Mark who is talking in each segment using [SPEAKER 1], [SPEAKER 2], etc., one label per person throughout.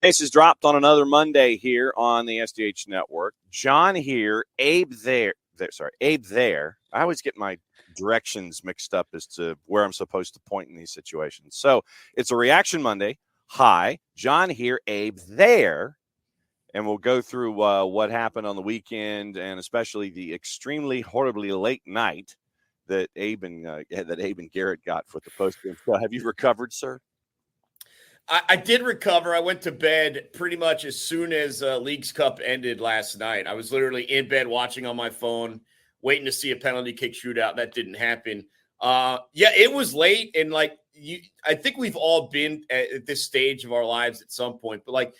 [SPEAKER 1] Pace is dropped on another Monday here on the SDH network. Jon here, Abe there. Abe there. I always get my directions mixed up as to where I'm supposed to point in these situations. So it's a Reaction Monday. Hi, Jon here, Abe there. And we'll go through what happened on the weekend and especially the extremely horribly late night that Abe and Garrett got for the post-game. So have you recovered, sir?
[SPEAKER 2] I did recover. I went to bed pretty much as soon as Leagues Cup ended last night. I was literally in bed watching on my phone, waiting to see a penalty kick shootout. That didn't happen. It was late. And I think we've all been at this stage of our lives at some point. But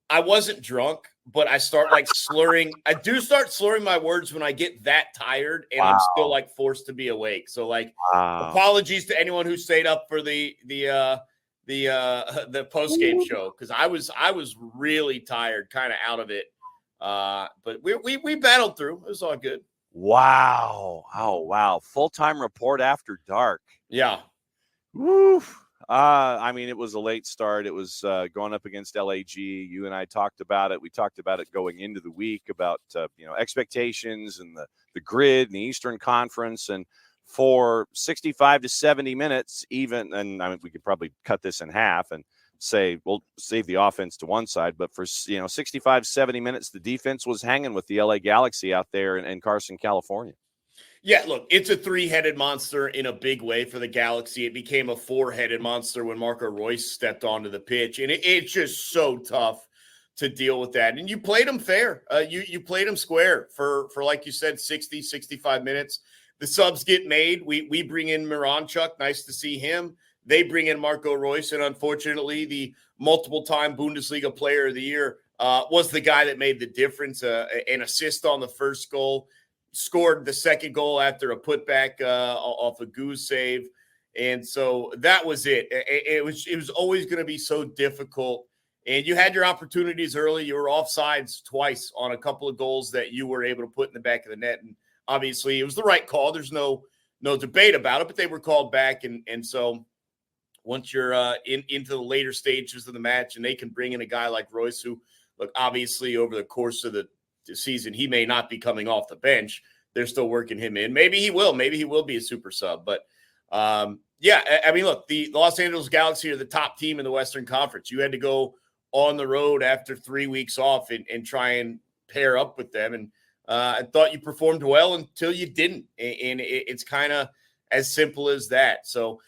[SPEAKER 2] I wasn't drunk, but I start slurring. I do start slurring my words when I get that tired and I'm still forced to be awake. So apologies to anyone who stayed up for the post game show because I was really tired, kind of out of it. But we battled through. It was all good.
[SPEAKER 1] Wow! Oh wow! Full-time report after dark.
[SPEAKER 2] Yeah.
[SPEAKER 1] Woo! It was a late start. It was going up against LAG. You and I talked about it. We talked about it going into the week about expectations and the grid and the Eastern Conference and. For 65 to 70 minutes, we could probably cut this in half and say we'll save the offense to one side. But for 65, 70 minutes, the defense was hanging with the LA Galaxy out there in Carson, California.
[SPEAKER 2] Yeah, look, it's a three-headed monster in a big way for the Galaxy. It became a four-headed monster when Marco Royce stepped onto the pitch, and it's just so tough to deal with that. And you played them fair. You played them square for like you said, 60, 65 minutes. The subs get made. We bring in Miranchuk. Nice to see him. They bring in Marco Royce, and unfortunately, the multiple-time Bundesliga Player of the Year was the guy that made the difference. An assist on the first goal, scored the second goal after a putback off a goose save, and so that was it. It was always going to be so difficult. And you had your opportunities early. You were offsides twice on a couple of goals that you were able to put in the back of the net, and obviously, it was the right call. There's no debate about it, but they were called back. And so once you're into the later stages of the match and they can bring in a guy like Royce, who, look, obviously over the course of the season, he may not be coming off the bench. They're still working him in. Maybe he will. Maybe he will be a super sub. But, look, the Los Angeles Galaxy are the top team in the Western Conference. You had to go on the road after 3 weeks off and try and pair up with them. And I thought you performed well until you didn't. And it's kind of as simple as that. So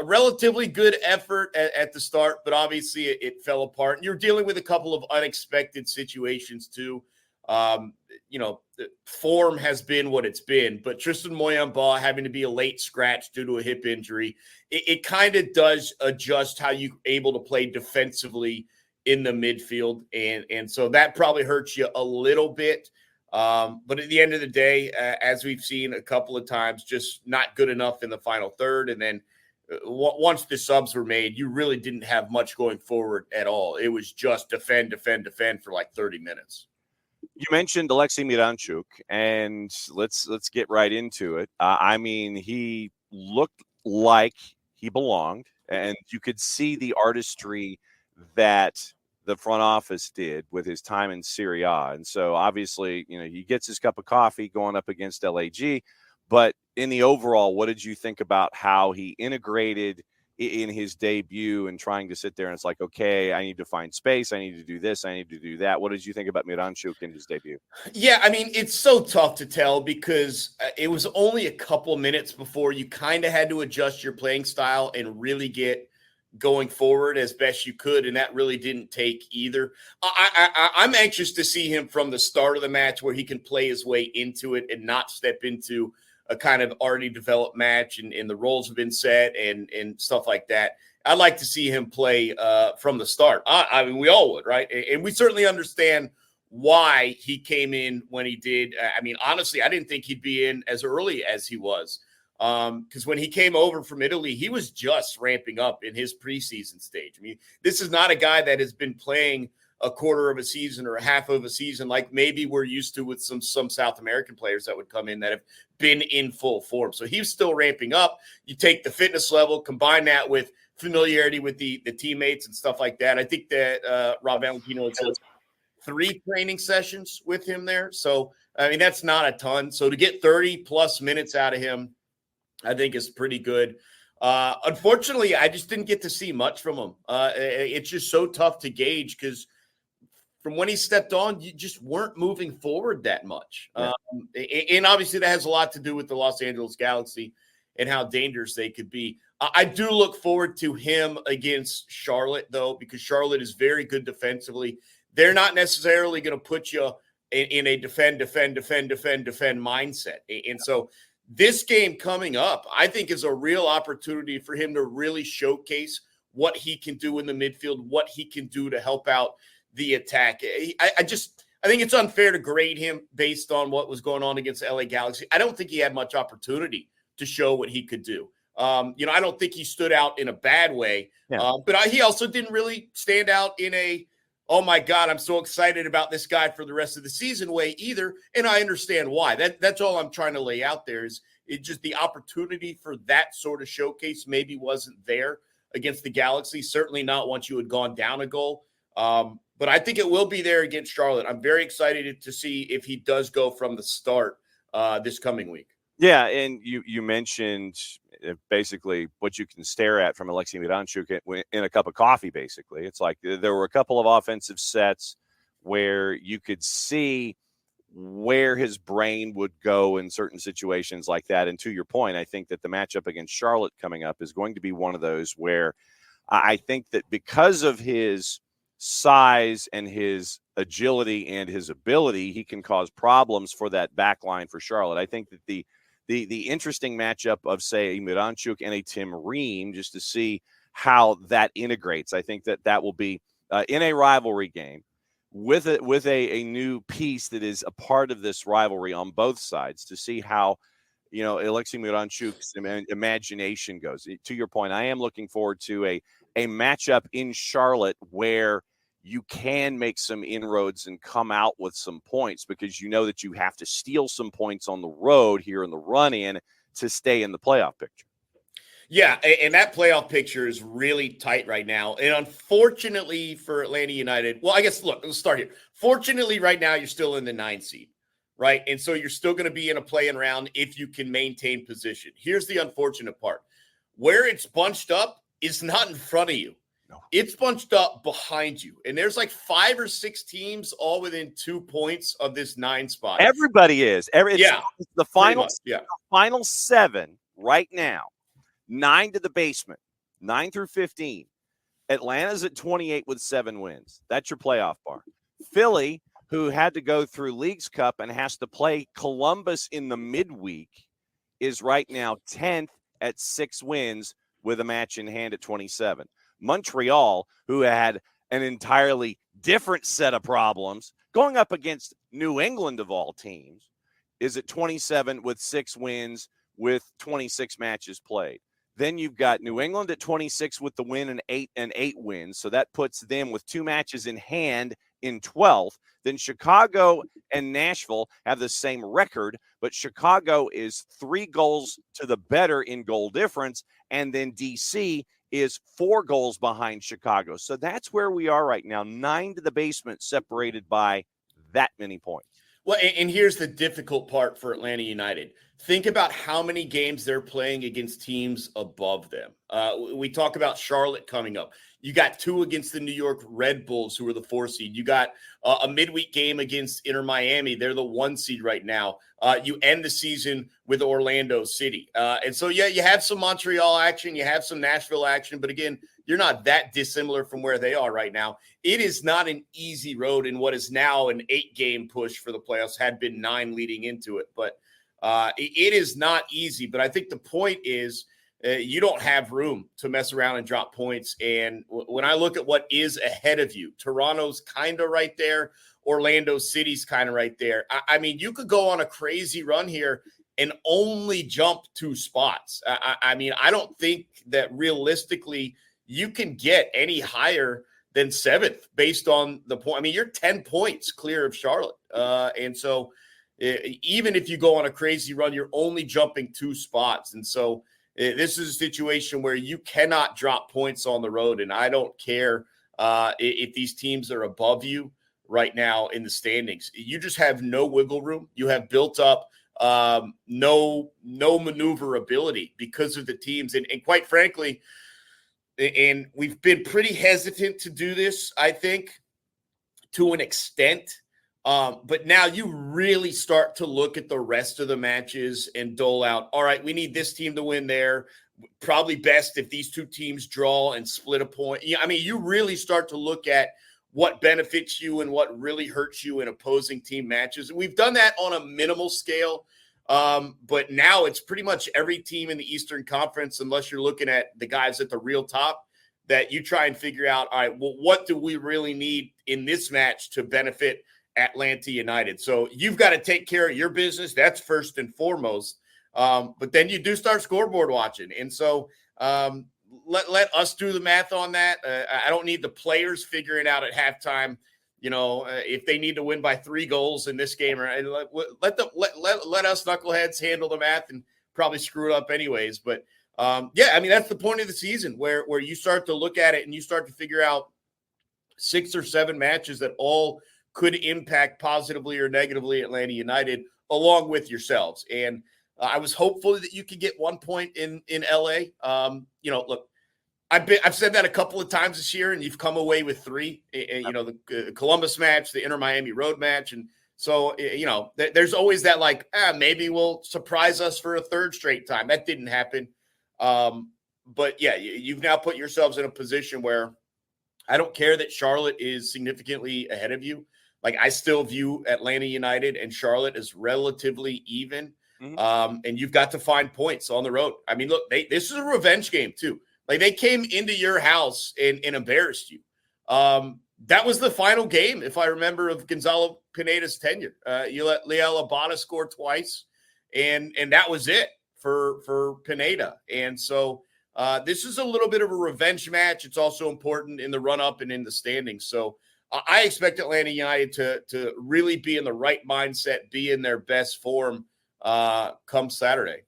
[SPEAKER 2] relatively good effort at the start, but obviously it fell apart. And you're dealing with a couple of unexpected situations too. Form has been what it's been, but Tristan Moyamba having to be a late scratch due to a hip injury, it kind of does adjust how you're able to play defensively in the midfield. And so that probably hurts you a little bit. But at the end of the day, as we've seen a couple of times, just not good enough in the final third. And then once the subs were made, you really didn't have much going forward at all. It was just defend for 30 minutes.
[SPEAKER 1] You mentioned Alexei Miranchuk, and let's get right into it. He looked like he belonged, and you could see the artistry that the front office did with his time in Serie A. And so obviously, he gets his cup of coffee going up against LAG. But in the overall, what did you think about how he integrated in his debut and trying to sit there and it's like, okay, I need to find space. I need to do this. I need to do that. What did you think about Miranchuk in his debut?
[SPEAKER 2] Yeah, it's so tough to tell because it was only a couple minutes before you kind of had to adjust your playing style and really get going forward as best you could, and that really didn't take either. I'm anxious to see him from the start of the match where he can play his way into it and not step into a kind of already developed match and the roles have been set and stuff like that. I'd like to see him play from the start. We all would, right? And we certainly understand why he came in when he did. Honestly, I didn't think he'd be in as early as he was. Because when he came over from Italy, he was just ramping up in his preseason stage. This is not a guy that has been playing a quarter of a season or a half of a season like maybe we're used to with some South American players that would come in that have been in full form. So he's still ramping up. You take the fitness level, combine that with familiarity with the teammates and stuff like that. I think that Rob Valentino had said 3 training sessions with him there. So, I mean, that's not a ton. So to get 30-plus minutes out of him, I think is pretty good. Unfortunately, I just didn't get to see much from him. It's just so tough to gauge because from when he stepped on, you just weren't moving forward that much.
[SPEAKER 1] Yeah.
[SPEAKER 2] And obviously that has a lot to do with the Los Angeles Galaxy and how dangerous they could be. I do look forward to him against Charlotte, though, because Charlotte is very good defensively. They're not necessarily going to put you in a defend mindset. And so this game coming up, I think, is a real opportunity for him to really showcase what he can do in the midfield, what he can do to help out the attack. I think it's unfair to grade him based on what was going on against the LA Galaxy. I don't think he had much opportunity to show what he could do. I don't think he stood out in a bad way, but he also didn't really stand out in a, oh my God, I'm so excited about this guy for the rest of the season way either. And I understand why. That's all I'm trying to lay out there is it just the opportunity for that sort of showcase maybe wasn't there against the Galaxy. Certainly not once you had gone down a goal. But I think it will be there against Charlotte. I'm very excited to see if he does go from the start this coming week.
[SPEAKER 1] Yeah, and you mentioned basically what you can stare at from Alexei Miranchuk in a cup of coffee, basically. It's like there were a couple of offensive sets where you could see where his brain would go in certain situations like that. And to your point, I think that the matchup against Charlotte coming up is going to be one of those where I think that because of his size and his agility and his ability, he can cause problems for that back line for Charlotte. I think that the interesting matchup of, say, a Miranchuk and a Tim Ream, just to see how that integrates. I think that will be in a rivalry game with a new piece that is a part of this rivalry on both sides to see how, Alexei Miranchuk's imagination goes. To your point, I am looking forward to a matchup in Charlotte where you can make some inroads and come out with some points because you know that you have to steal some points on the road here in the run-in to stay in the playoff picture.
[SPEAKER 2] Yeah, and that playoff picture is really tight right now. And unfortunately for Atlanta United, well, I guess, look, let's start here. Fortunately, right now, you're still in the 9 seed, right? And so you're still going to be in a play-in round if you can maintain position. Here's the unfortunate part. Where it's bunched up is not in front of you. No. It's bunched up behind you. And there's like 5 or 6 teams all within 2 points of this 9 spot.
[SPEAKER 1] Everybody is. It's the final,
[SPEAKER 2] yeah.
[SPEAKER 1] Final 7 right now. 9 to the basement. 9 through 15. Atlanta's at 28 with 7 wins. That's your playoff bar. Philly, who had to go through Leagues Cup and has to play Columbus in the midweek, is right now 10th at 6 wins with a match in hand at 27. Montreal, who had an entirely different set of problems, going up against New England of all teams, is at 27 with 6 wins with 26 matches played. Then you've got New England at 26 with the win and 8 wins. So that puts them with 2 matches in hand in 12th. Then Chicago and Nashville have the same record, but Chicago is 3 goals to the better in goal difference. And then DC is 4 goals behind Chicago. So that's where we are right now, 9 to the basement, separated by that many points.
[SPEAKER 2] Well, and here's the difficult part for Atlanta United. Think about how many games they're playing against teams above them. We talk about Charlotte coming up. You got 2 against the New York Red Bulls, who are the 4 seed. You got a midweek game against Inter Miami. They're the 1 seed right now. You end the season with Orlando City. And so, yeah, you have some Montreal action. You have some Nashville action. But again, you're not that dissimilar from where they are right now. It is not an easy road in what is now an 8-game push for the playoffs, had been 9 leading into it. But it is not easy. But I think the point is you don't have room to mess around and drop points. And when I look at what is ahead of you, Toronto's kind of right there. Orlando City's kind of right there. I mean, you could go on a crazy run here and only jump 2 spots. I mean, I don't think that realistically you can get any higher than 7th based on the point. I mean, you're 10 points clear of Charlotte. And so even if you go on a crazy run, you're only jumping 2 spots. And so This is a situation where you cannot drop points on the road, and I don't care if these teams are above you right now in the standings. You just have no wiggle room. You have built up no maneuverability because of the teams. And quite frankly, and we've been pretty hesitant to do this, I think, to an extent. But now you really start to look at the rest of the matches and dole out, all right, we need this team to win there. Probably best if these two teams draw and split a point. Yeah, I mean, you really start to look at what benefits you and what really hurts you in opposing team matches. And we've done that on a minimal scale. But now it's pretty much every team in the Eastern Conference, unless you're looking at the guys at the real top, that you try and figure out, all right, well, what do we really need in this match to benefit Atlanta United? So you've got to take care of your business. That's first and foremost. But then you do start scoreboard watching. And so let us do the math on that. I don't need the players figuring out at halftime, if they need to win by 3 goals in this game. Or let us knuckleheads handle the math and probably screw it up anyways. But that's the point of the season where you start to look at it and you start to figure out 6 or 7 matches that all could impact positively or negatively Atlanta United along with yourselves. And I was hopeful that you could get 1 point in LA. Look, I've said that a couple of times this year, and you've come away with 3. The Columbus match, the Inter Miami Road match, and so there's always that maybe we'll surprise us for a 3rd straight time. That didn't happen, but yeah, you've now put yourselves in a position where I don't care that Charlotte is significantly ahead of you. I still view Atlanta United and Charlotte as relatively even. Mm-hmm. And you've got to find points on the road. I mean, look, this is a revenge game too. They came into your house and embarrassed you. That was the final game, if I remember, of Gonzalo Pineda's tenure. You let Liel Abada score twice, and that was it for Pineda. And so this is a little bit of a revenge match. It's also important in the run-up and in the standings. So I expect Atlanta United to really be in the right mindset, be in their best form come Saturday.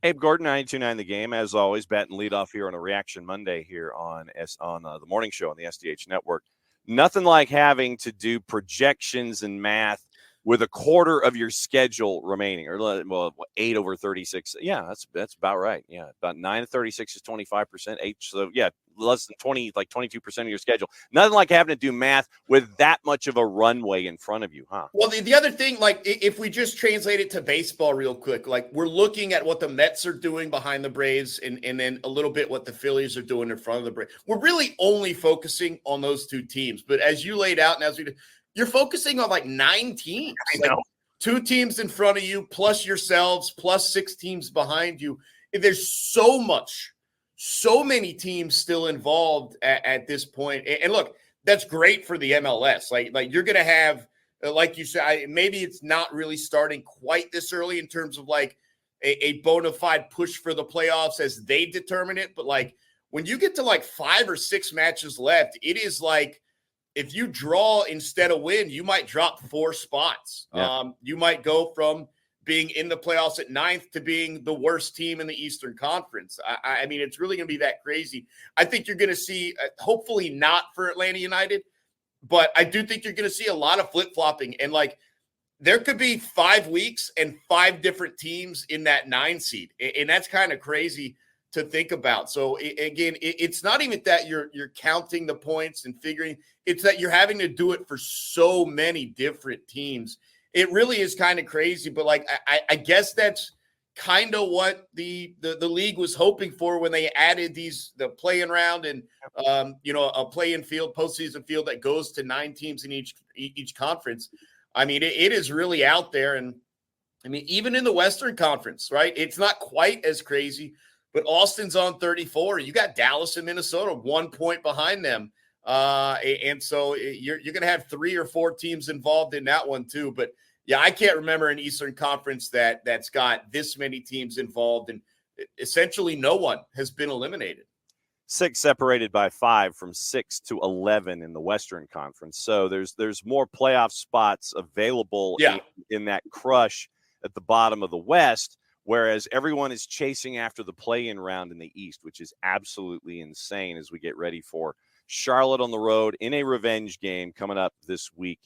[SPEAKER 1] Abe Gordon, 92.9 The Game, as always, batting leadoff here on a Reaction Monday here on the morning show on the SDH network. Nothing like having to do projections and math with a quarter of your schedule remaining, or 8 over 36. Yeah, that's about right. Yeah, about 9 to 36 is 25%. 8, so yeah, less than 20, 22% of your schedule. Nothing like having to do math with that much of a runway in front of you, huh?
[SPEAKER 2] Well, the other thing, if we just translate it to baseball real quick, we're looking at what the Mets are doing behind the Braves and then a little bit what the Phillies are doing in front of the Braves. We're really only focusing on those 2 teams. But as you laid out and as we did, you're focusing on 9 teams. 2 teams in front of you, plus yourselves, plus 6 teams behind you. There's so many teams still involved at this point. And look, that's great for the MLS. You're going to have, like you said, maybe it's not really starting quite this early in terms of a bona fide push for the playoffs as they determine it. But when you get to 5 or 6 matches left, it is if you draw instead of win, you might drop 4 spots. Yeah. You might go from being in the playoffs at 9th to being the worst team in the Eastern Conference. I mean, it's really going to be that crazy. I think you're going to see, hopefully not for Atlanta United, but I do think you're going to see a lot of flip-flopping. And there could be 5 weeks and 5 different teams in that 9 seed. And that's kind of crazy to think about. So again, it's not even that you're counting the points and figuring, it's that you're having to do it for so many different teams. It really is kind of crazy, but I guess that's kind of what the league was hoping for when they added the play-in round and a play-in field, postseason field that goes to 9 teams in each conference. I mean, it is really out there, and I mean, even in the Western Conference, right? It's not quite as crazy. But Austin's on 34. You got Dallas and Minnesota 1 point behind them. And so you're going to have 3 or 4 teams involved in that one too. But yeah, I can't remember an Eastern Conference that's got this many teams involved, and essentially no one has been eliminated.
[SPEAKER 1] 6 separated by 5 from 6 to 11 in the Western Conference. So there's more playoff spots available in that crush at the bottom of the West, whereas everyone is chasing after the play-in round in the East, which is absolutely insane as we get ready for Charlotte on the road in a revenge game coming up this week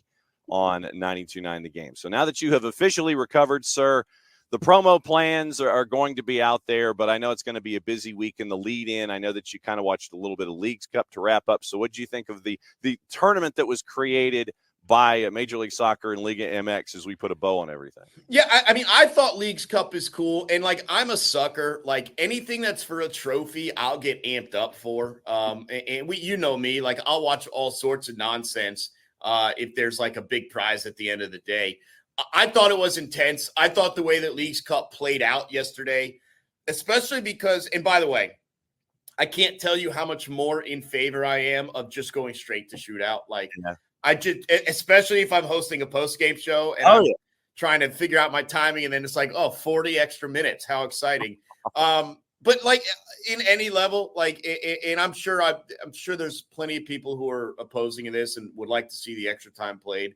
[SPEAKER 1] on 92.9 The Game. So now that you have officially recovered, sir, the promo plans are going to be out there, but I know it's going to be a busy week in the lead-in. I know that you kind of watched a little bit of Leagues Cup to wrap up. So what do you think of the tournament that was created by Major League Soccer and Liga MX as we put a bow on everything?
[SPEAKER 2] Yeah, I mean, I thought Leagues Cup is cool. And, like, I'm a sucker. Like, anything that's for a trophy, I'll get amped up for. And you know me. Like, I'll watch all sorts of nonsense if there's, like, a big prize at the end of the day. I thought it was intense. I thought the way that Leagues Cup played out yesterday, especially because, and by the way, I can't tell you how much more in favor I am of just going straight to shootout. Like, I just, especially if I'm hosting a post-game show and trying to figure out my timing, and then it's like, 40 extra minutes. How exciting. But like in any level, like, and I'm sure there's plenty of people who are opposing this and would like to see the extra time played.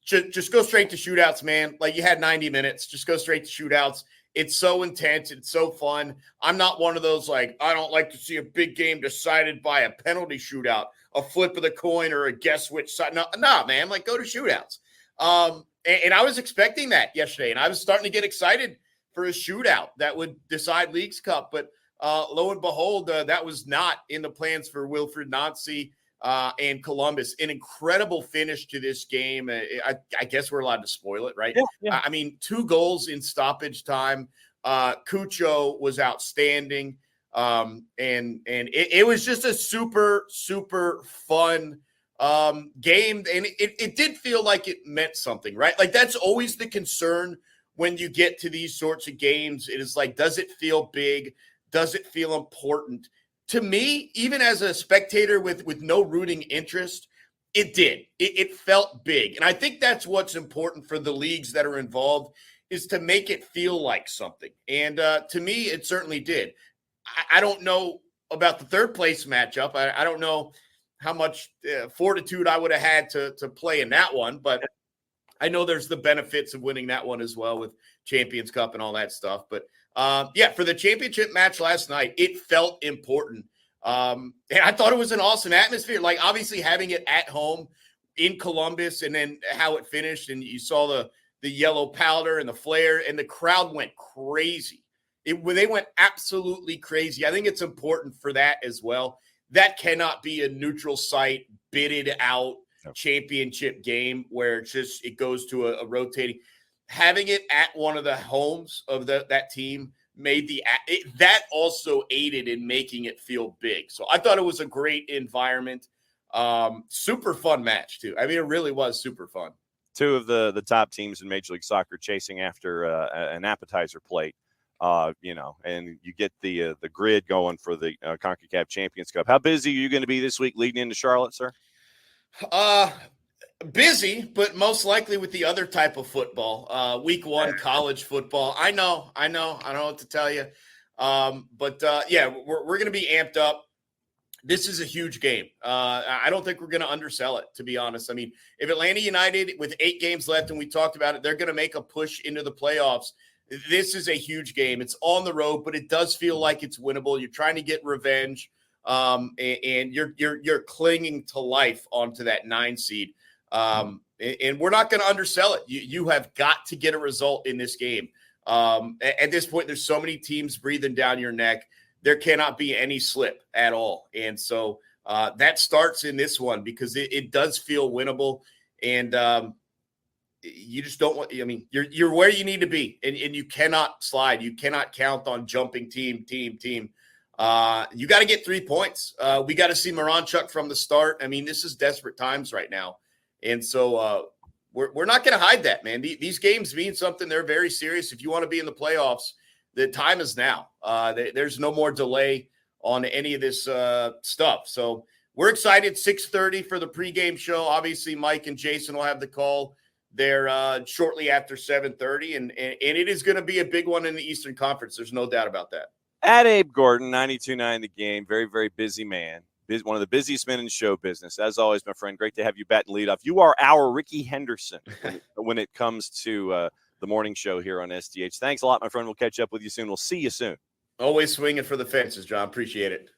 [SPEAKER 2] Just go straight to shootouts, man. Like, you had 90 minutes. Just go straight to shootouts. It's so intense. It's so fun. I'm not one of those, like, I don't like to see a big game decided by a penalty shootout, a flip of the coin, or a guess which side. No, man. Like, go to shootouts. And I was expecting that yesterday, and I was starting to get excited for a shootout that would decide Leagues Cup. But lo and behold, that was not in the plans for Wilfred Nancy and Columbus. An incredible finish to this game. I guess we're allowed to spoil it, right?
[SPEAKER 1] Yeah.
[SPEAKER 2] I mean, 2 goals in stoppage time. Cucho was outstanding. And it was just a super, super fun game. And it did feel like it meant something, right? Like, that's always the concern when you get to these sorts of games. It is like, does it feel big? Does it feel important? To me, even as a spectator with no rooting interest, it did. It felt big. And I think that's what's important for the leagues that are involved, is to make it feel like something. And to me, it certainly did. I don't know about the third place matchup. I don't know how much fortitude I would have had to play in that one, but I know there's the benefits of winning that one as well with Champions Cup and all that stuff. But for the championship match last night, it felt important. And I thought it was an awesome atmosphere. Like, obviously having it at home in Columbus, and then how it finished, and you saw the yellow powder and the flare, and the crowd went crazy. They went absolutely crazy. I think it's important for that as well. That cannot be a neutral site, bidded out championship game where it goes to a rotating. Having it at one of the homes of that team made that also aided in making it feel big. So I thought it was a great environment. Super fun match too. I mean, it really was super fun.
[SPEAKER 1] 2 of the top teams in Major League Soccer chasing after an appetizer plate. And you get the grid going for the CONCACAF Champions Cup. How busy are you going to be this week leading into Charlotte, sir?
[SPEAKER 2] Busy, but most likely with the other type of football. Week 1 college football. I know. I don't know what to tell you. But we're going to be amped up. This is a huge game. I don't think we're going to undersell it, to be honest. I mean, if Atlanta United, with 8 games left, and we talked about it, they're going to make a push into the playoffs. This is a huge game. It's on the road, but it does feel like it's winnable. You're trying to get revenge, and you're clinging to life onto that 9 seed. And we're not going to undersell it. You have got to get a result in this game. At this point, there's so many teams breathing down your neck. There cannot be any slip at all. And so that starts in this one, because it does feel winnable. And you just don't want – I mean, you're where you need to be, and you cannot slide. You cannot count on jumping team. You got to get 3 points. We got to see Moranchuk from the start. I mean, this is desperate times right now. And so we're not going to hide that, man. These games mean something. They're very serious. If you want to be in the playoffs, the time is now. There's no more delay on any of this stuff. So we're excited. 6:30 for the pregame show. Obviously, Mike and Jason will have the call there shortly after 7:30. And it is going to be a big one in the Eastern Conference. There's no doubt about that.
[SPEAKER 1] At Abe Gordon, 92.9 The Game. Very, very busy man. One of the busiest men in show business. As always, my friend, great to have you bat and lead off. You are our Ricky Henderson when it comes to the morning show here on SDH. Thanks a lot, my friend. We'll catch up with you soon. We'll see you soon.
[SPEAKER 2] Always swinging for the fences, John. Appreciate it.